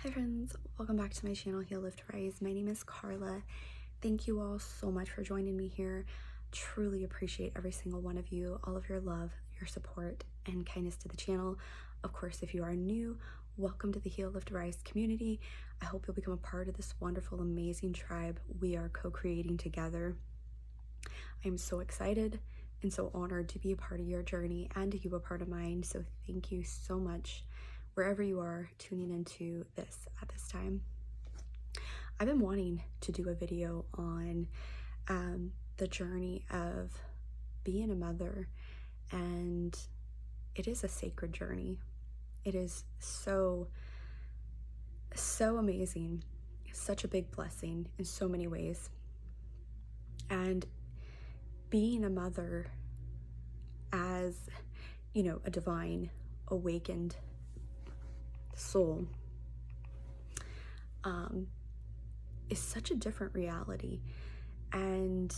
Hi friends, welcome back to my channel, Heal, Lift, Rise. My name is Carla. Thank you all so much for joining me here. Truly appreciate every single one of you, all of your love, your support, and kindness to the channel. Of course, if you are new, welcome to the Heal, Lift, Rise community. I hope you'll become a part of this wonderful, amazing tribe we are co-creating together. I'm so excited and so honored to be a part of your journey and to you a part of mine. So thank you so much wherever you are tuning into this at this time. I've been wanting to do a video on the journey of being a mother, and it is a sacred journey. It is so amazing, such a big blessing in so many ways. And being a mother as, you know, a divine awakened soul is such a different reality. And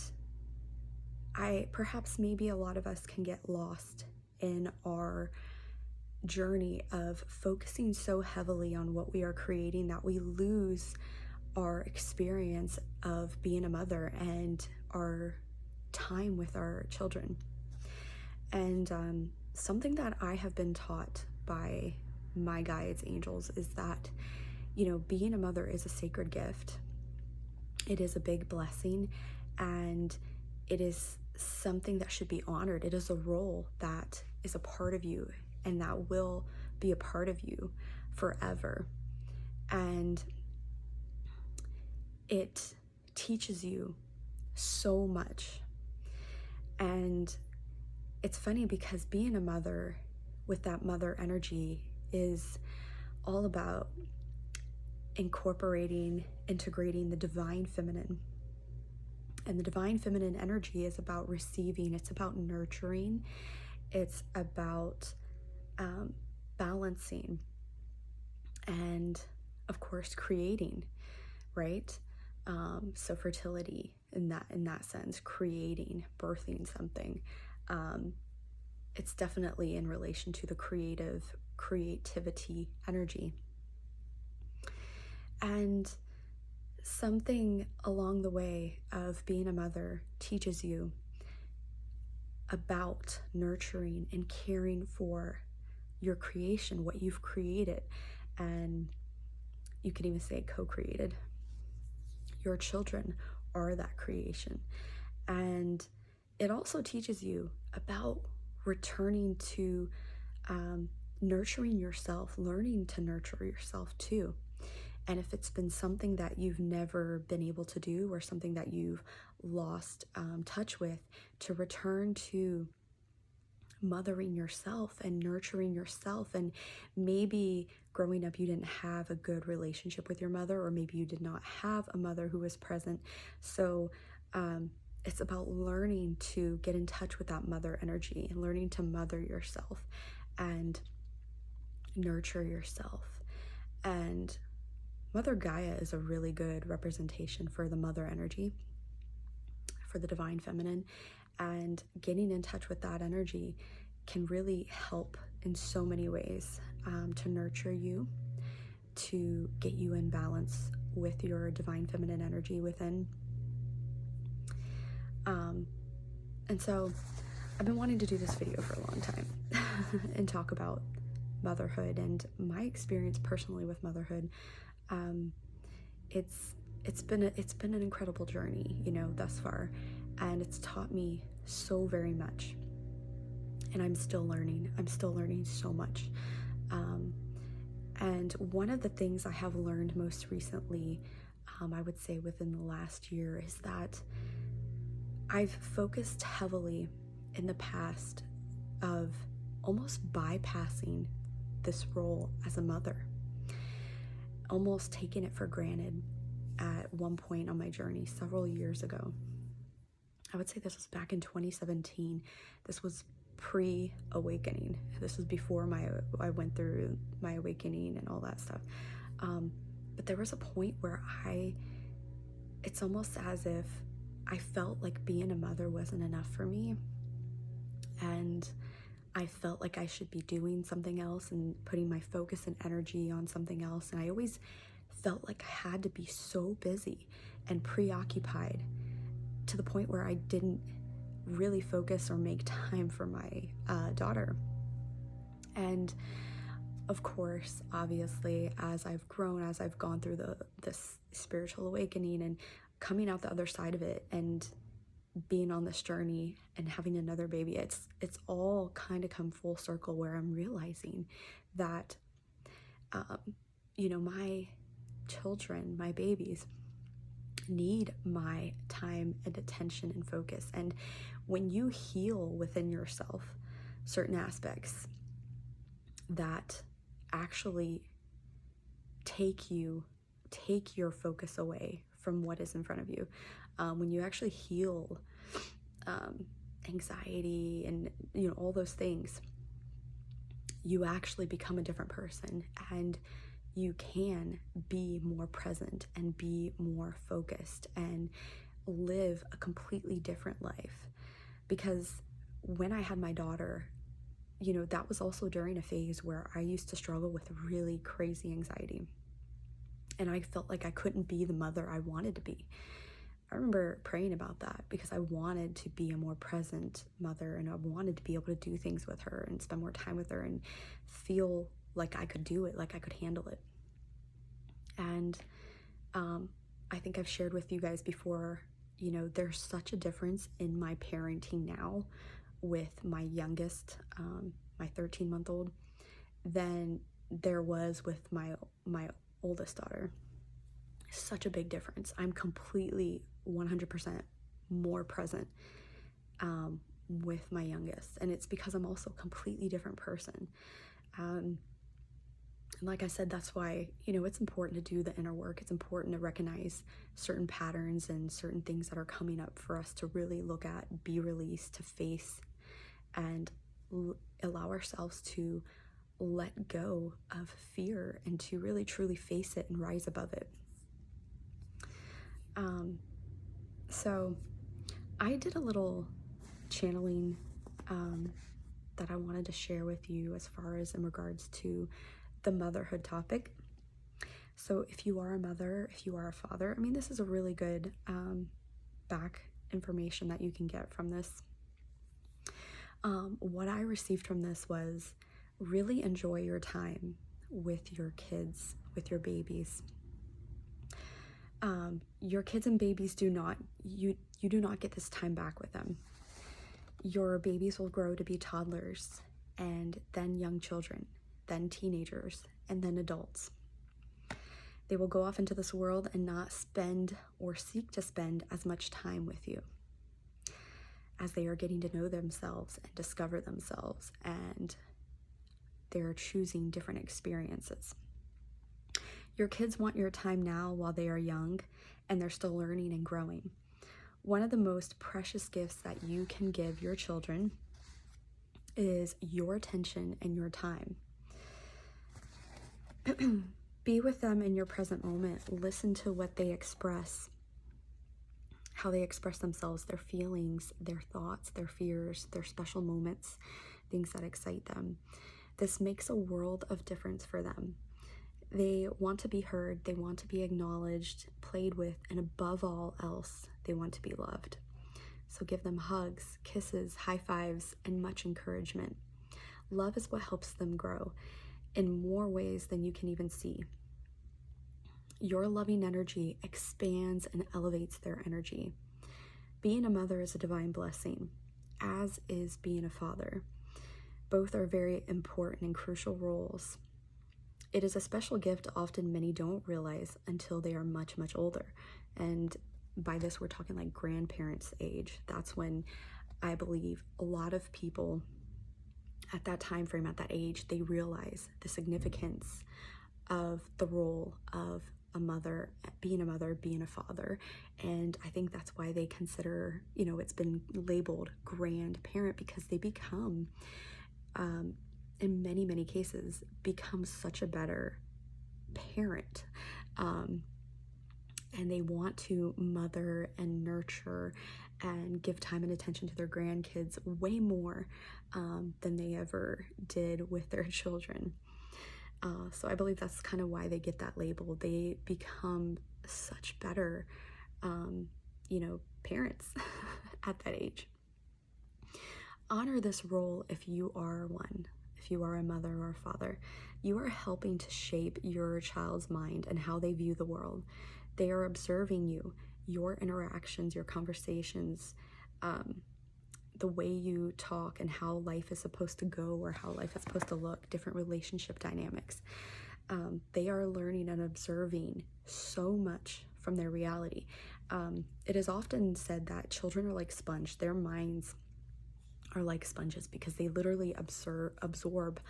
perhaps maybe a lot of us can get lost in our journey of focusing so heavily on what we are creating that we lose our experience of being a mother and our time with our children. And something that I have been taught by my guides, angels, is that, you know, being a mother is a sacred gift. It is a big blessing, and it is something that should be honored. It is a role that is a part of you and that will be a part of you forever. And it teaches you so much. And it's funny because being a mother with that mother energy is all about integrating the divine feminine. And the divine feminine energy is about receiving, it's about nurturing, it's about balancing, and of course creating, right? So fertility in that sense, creating, birthing something. It's definitely in relation to the creativity energy. And something along the way of being a mother teaches you about nurturing and caring for your creation, what you've created. And you can even say co-created. Your children are that creation. And it also teaches you about returning to nurturing yourself, learning to nurture yourself too. And if it's been something that you've never been able to do, or something that you've lost touch with, to return to mothering yourself and nurturing yourself. And maybe growing up you didn't have a good relationship with your mother, or maybe you did not have a mother who was present. So it's about learning to get in touch with that mother energy and learning to mother yourself and nurture yourself. And Mother Gaia is a really good representation for the mother energy, for the divine feminine, and getting in touch with that energy can really help in so many ways to nurture you, to get you in balance with your divine feminine energy within. And so I've been wanting to do this video for a long time and talk about motherhood and my experience personally with motherhood. It's been an incredible journey, you know, thus far, and it's taught me so very much. And I'm still learning so much. And one of the things I have learned most recently, I would say within the last year, is that I've focused heavily in the past of almost bypassing this role as a mother, almost taking it for granted at one point on my journey several years ago. I would say this was back in 2017. This was pre-awakening. This was before I went through my awakening and all that stuff. But there was a point where it's almost as if I felt like being a mother wasn't enough for me. And I felt like I should be doing something else and putting my focus and energy on something else. And I always felt like I had to be so busy and preoccupied to the point where I didn't really focus or make time for my daughter. And of course, obviously, as I've grown, as I've gone through this spiritual awakening and coming out the other side of it and being on this journey and having another baby, it's all kind of come full circle where I'm realizing that, my children, my babies, need my time and attention and focus. And when you heal within yourself certain aspects that actually take your focus away from what is in front of you, when you actually heal anxiety and all those things, you actually become a different person, and you can be more present and be more focused and live a completely different life. Because when I had my daughter, that was also during a phase where I used to struggle with really crazy anxiety. And I felt like I couldn't be the mother I wanted to be. I remember praying about that because I wanted to be a more present mother, and I wanted to be able to do things with her and spend more time with her and feel like I could do it, like I could handle it. And I think I've shared with you guys before, there's such a difference in my parenting now with my youngest, my 13-month-old, than there was with my oldest daughter. Such a big difference. I'm completely 100% more present with my youngest, and it's because I'm also a completely different person. And like I said, that's why, it's important to do the inner work. It's important to recognize certain patterns and certain things that are coming up for us to really look at, be released, to face, and allow ourselves to let go of fear and to really truly face it and rise above it. So I did a little channeling that I wanted to share with you as far as in regards to the motherhood topic. So if you are a mother, if you are a father, this is a really good back information that you can get from this. What I received from this was really enjoy your time with your kids, with your babies. Your kids and babies you do not get this time back with them. Your babies will grow to be toddlers, and then young children, then teenagers, and then adults. They will go off into this world and not spend or seek to spend as much time with you, as they are getting to know themselves and discover themselves, and they're choosing different experiences. Your kids want your time now while they are young and they're still learning and growing. One of the most precious gifts that you can give your children is your attention and your time. Be with them in your present moment. Listen to what they express, how they express themselves, their feelings, their thoughts, their fears, their special moments, things that excite them. This makes a world of difference for them. They want to be heard, they want to be acknowledged, played with, and above all else, they want to be loved. So give them hugs, kisses, high fives, and much encouragement. Love is what helps them grow in more ways than you can even see. Your loving energy expands and elevates their energy. Being a mother is a divine blessing, as is being a father. Both are very important and crucial roles. It is a special gift often many don't realize until they are much, much older. And by this, we're talking like grandparents' age. That's when I believe a lot of people at that time frame, at that age, they realize the significance of the role of a mother, being a father. And I think that's why they consider, it's been labeled grandparent, because they become, in many, many cases, become such a better parent. And they want to mother and nurture and give time and attention to their grandkids way more than they ever did with their children. So I believe that's kind of why they get that label. They become such better, parents at that age. Honor this role if you are one. If you are a mother or a father, you are helping to shape your child's mind and how they view the world. They are observing you, your interactions, your conversations, the way you talk and how life is supposed to go or how life is supposed to look, different relationship dynamics. They are learning and observing so much from their reality. It is often said that children are like sponge. Their minds are like sponges because they literally absorb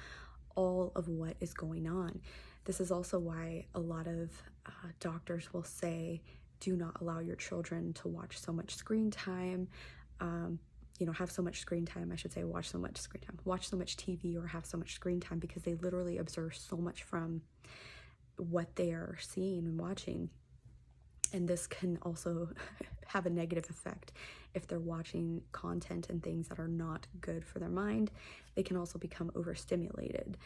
all of what is going on. This is also why a lot of doctors will say, do not allow your children to watch so much screen time, have so much screen time, I should say, watch so much screen time, watch so much TV or have so much screen time, because they literally observe so much from what they are seeing and watching. And this can also have a negative effect if they're watching content and things that are not good for their mind. They can also become overstimulated.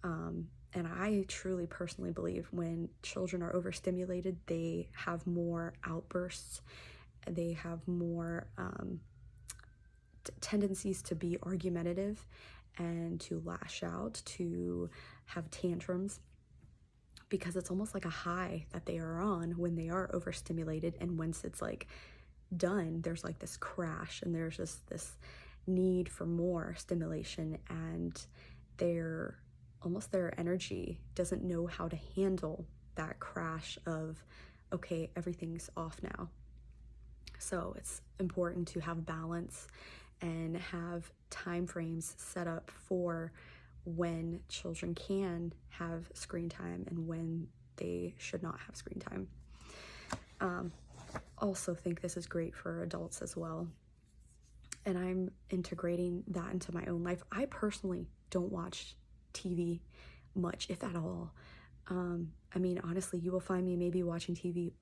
And I truly personally believe when children are overstimulated, they have more outbursts, they have more tendencies to be argumentative and to lash out, to have tantrums, because it's almost like a high that they are on when they are overstimulated. And once it's like done, there's like this crash and there's just this need for more stimulation, and their energy doesn't know how to handle that crash of, okay, everything's off now. So it's important to have balance and have time frames set up for when children can have screen time and when they should not have screen time. Also think this is great for adults as well. And I'm integrating that into my own life. I personally don't watch TV much, if at all. Honestly, you will find me maybe watching TV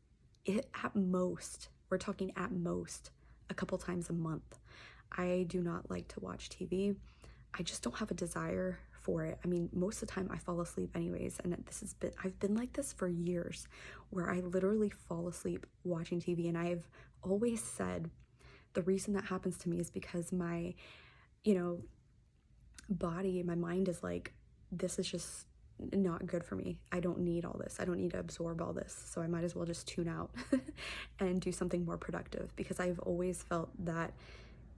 at most, we're talking at most, a couple times a month. I do not like to watch TV. I just don't have a desire for it. Most of the time I fall asleep anyways, and I've been like this for years, where I literally fall asleep watching TV. And I've always said the reason that happens to me is because my, body, my mind is like, this is just not good for me. I don't need all this. I don't need to absorb all this. So I might as well just tune out and do something more productive, because I've always felt that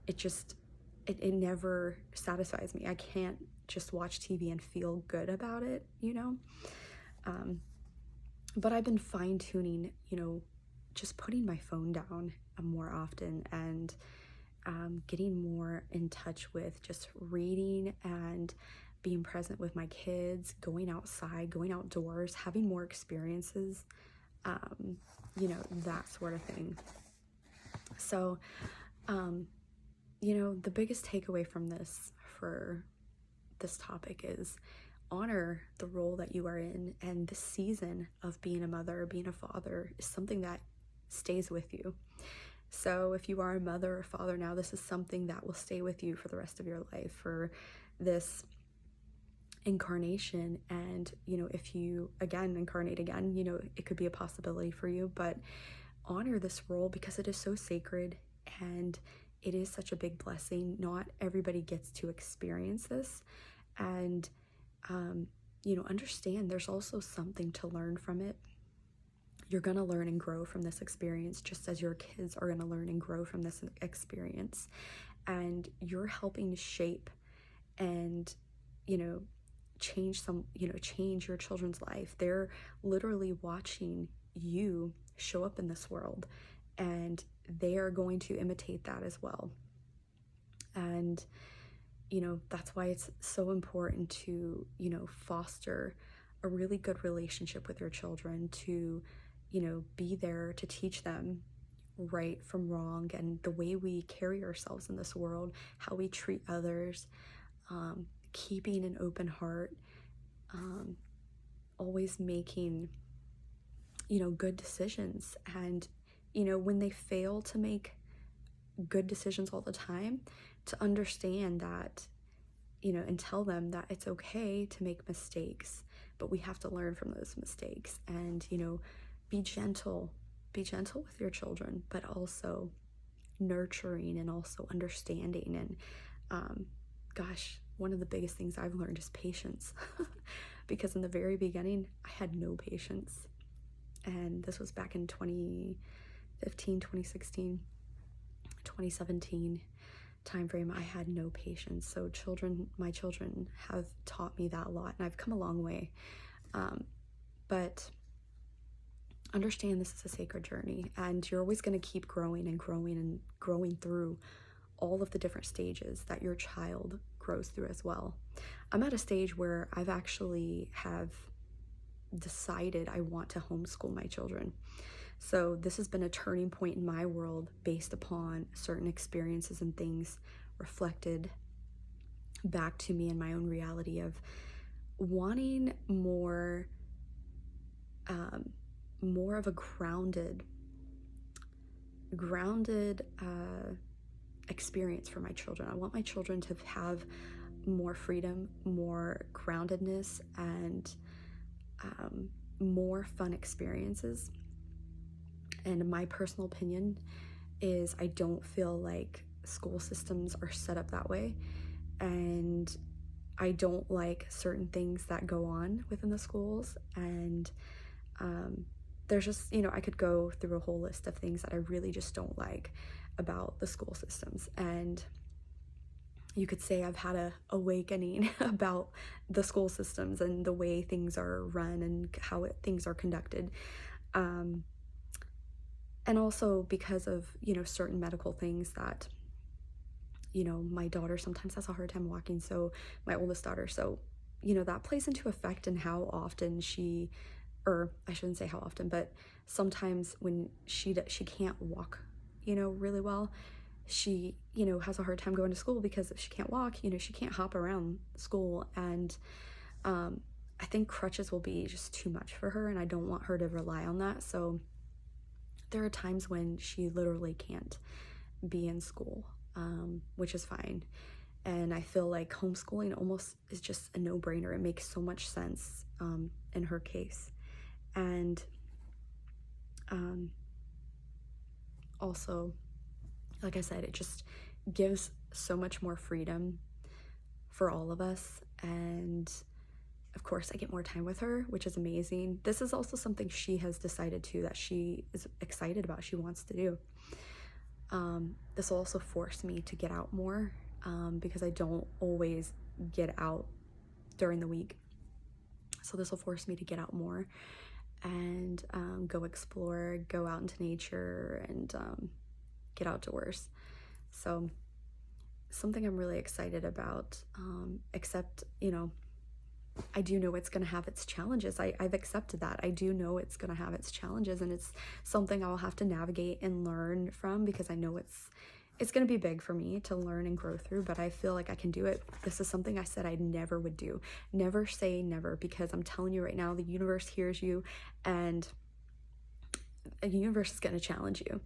it never satisfies me. I can't just watch TV and feel good about it, But I've been fine-tuning, just putting my phone down more often, and getting more in touch with just reading and being present with my kids, going outside, going outdoors, having more experiences, that sort of thing. So, the biggest takeaway from this for this topic is honor the role that you are in, and the season of being a mother, being a father is something that stays with you. So if you are a mother or father now, this is something that will stay with you for the rest of your life, for this incarnation. And, if you, again, incarnate again, it could be a possibility for you, but honor this role because it is so sacred and it is such a big blessing. Not everybody gets to experience this. And, understand there's also something to learn from it. You're going to learn and grow from this experience, just as your kids are going to learn and grow from this experience. And you're helping to shape and, change your children's life. They're literally watching you show up in this world, and they are going to imitate that as well. And, that's why it's so important to, foster a really good relationship with your children, to, be there to teach them right from wrong and the way we carry ourselves in this world, how we treat others, keeping an open heart, always making, good decisions. And, when they fail to make good decisions all the time, to understand that, and tell them that it's okay to make mistakes, but we have to learn from those mistakes. And, be gentle. Be gentle with your children, but also nurturing and also understanding. And gosh, one of the biggest things I've learned is patience. Because in the very beginning, I had no patience. And this was back in 2015, 2016, 2017 time frame. I had no patience. So my children have taught me that a lot, and I've come a long way. But understand this is a sacred journey, and you're always going to keep growing and growing and growing through all of the different stages that your child grows through as well. I'm at a stage where I've actually have decided I want to homeschool my children. So this has been a turning point in my world based upon certain experiences and things reflected back to me in my own reality of wanting more of a grounded experience for my children. I want my children to have more freedom, more groundedness, and more fun experiences. And my personal opinion is I don't feel like school systems are set up that way, and I don't like certain things that go on within the schools. And there's just, I could go through a whole list of things that I really just don't like about the school systems. And you could say I've had a awakening about the school systems and the way things are run and how things are conducted. And also because of, certain medical things that, my daughter sometimes has a hard time walking. So my oldest daughter, so, that plays into effect in how often or I shouldn't say how often, but sometimes when she can't walk, really well, she, has a hard time going to school because if she can't walk, she can't hop around school. And I think crutches will be just too much for her, and I don't want her to rely on that. So there are times when she literally can't be in school, which is fine. And I feel like homeschooling almost is just a no-brainer. It makes so much sense in her case. And also, like I said, it just gives so much more freedom for all of us. And of course, I get more time with her, which is amazing. This is also something she has decided to, that she is excited about, she wants to do. This will also force me to get out more, because I don't always get out during the week. So this will force me to get out more and go explore, go out into nature, and get outdoors. So something I'm really excited about, except, I do know it's going to have its challenges. I've accepted that. I do know it's going to have its challenges, and it's something I'll have to navigate and learn from, because I know it's going to be big for me to learn and grow through, but I feel like I can do it. This is something I said I never would do. Never say never, because I'm telling you right now, the universe hears you, and the universe is going to challenge you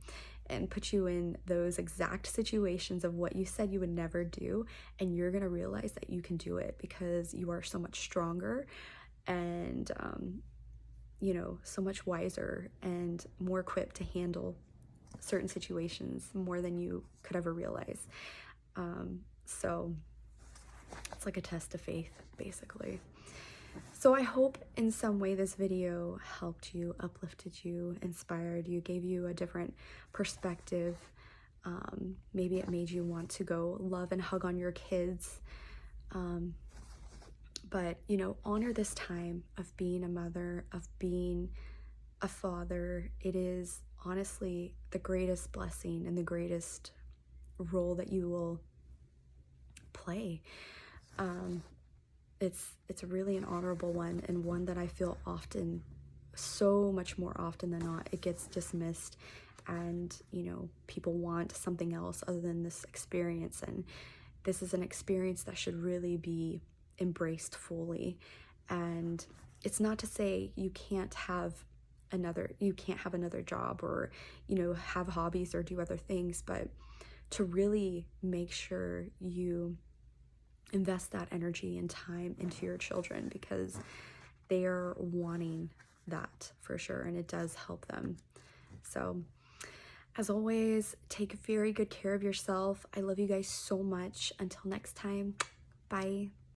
and put you in those exact situations of what you said you would never do, and you're going to realize that you can do it because you are so much stronger and so much wiser and more equipped to handle certain situations more than you could ever realize. So it's like a test of faith, basically. So I hope in some way this video helped you, uplifted you, inspired you, gave you a different perspective. Maybe it made you want to go love and hug on your kids. But, honor this time of being a mother, of being a father. It is honestly the greatest blessing and the greatest role that you will play. It's really an honorable one, and one that I feel often, so much more often than not, it gets dismissed, and people want something else other than this experience. And this is an experience that should really be embraced fully. And it's not to say you can't have another job or have hobbies or do other things, but to really make sure you invest that energy and time into your children, because they are wanting that for sure, and it does help them. So as always, take very good care of yourself. I love you guys so much. Until next time, bye.